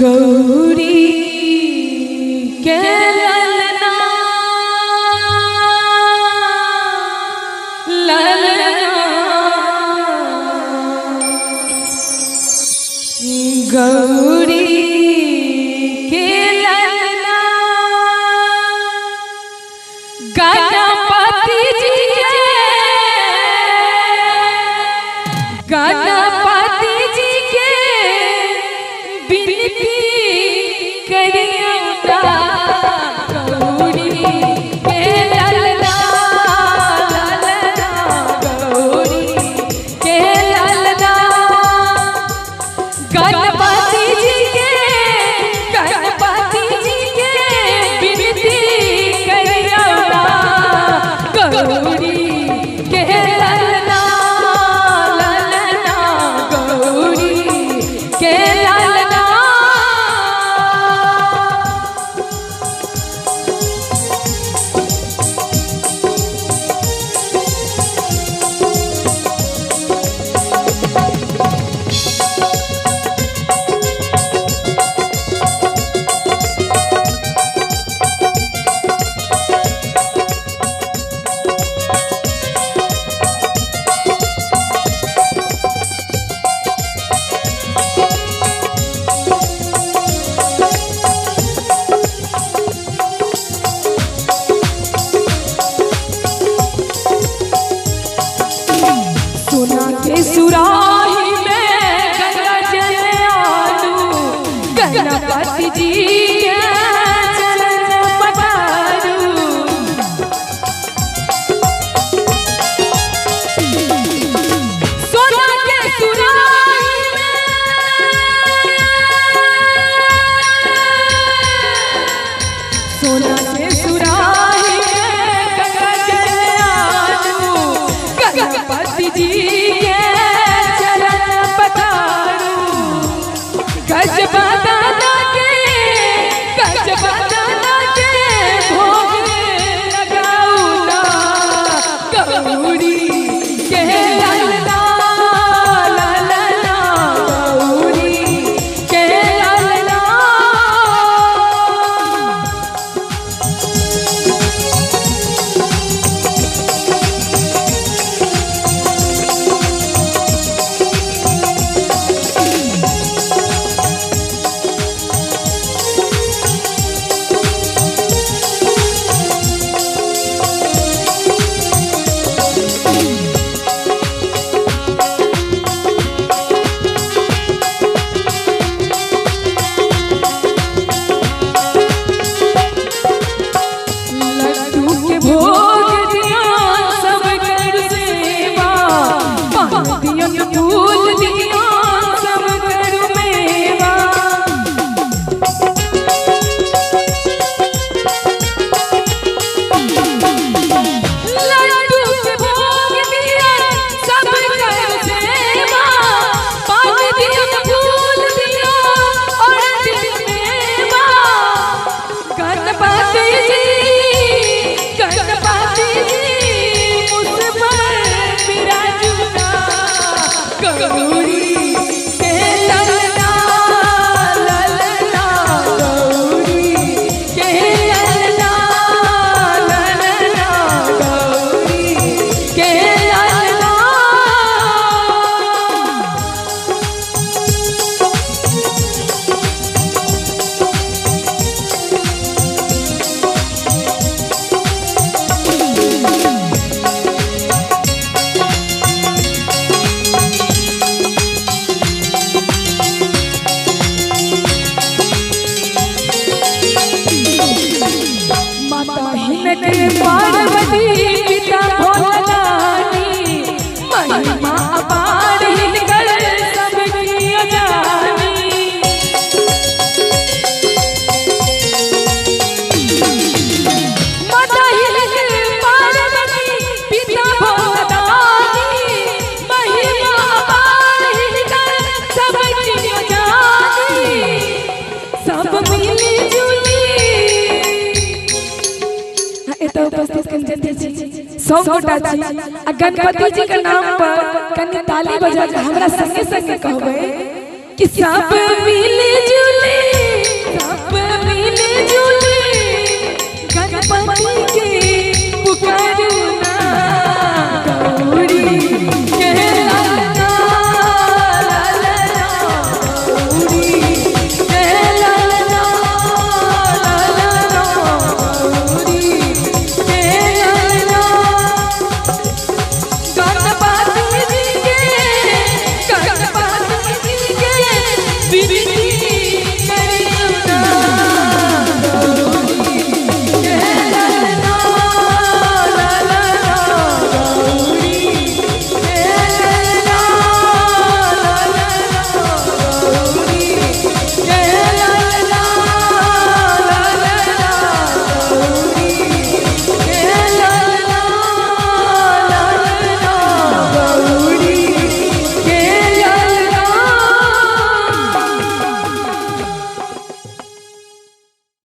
गौरी के ललना ललना गौरी के ललना गणपति जी के गणपति जी के बिनती करिया गौरी के ललना ललना गौरी के ललना गणपति जी के बिनती करिया गौरी के ललना ललना गौरी के ललना। सुराही में गंगा जल आलू गणपति जी के चरण पधारू सोना के सुराही में सोना के सुराही में गंगा जल आलू गणपति जी पार्वती पिता भोलानी महिमा अपार हिनकर सब किया जानी माता हिनकर पार्वती पिता भोलानी महिमा अपार हिनकर सब किया जानी सब मिली जुली देवता उपस्थित कंजन जी सौ गोटा जी आ गणपति जी के नाम पर कनी ताली बजा के हमरा संगे संगे कहबे कि सब मिले जुले गणपति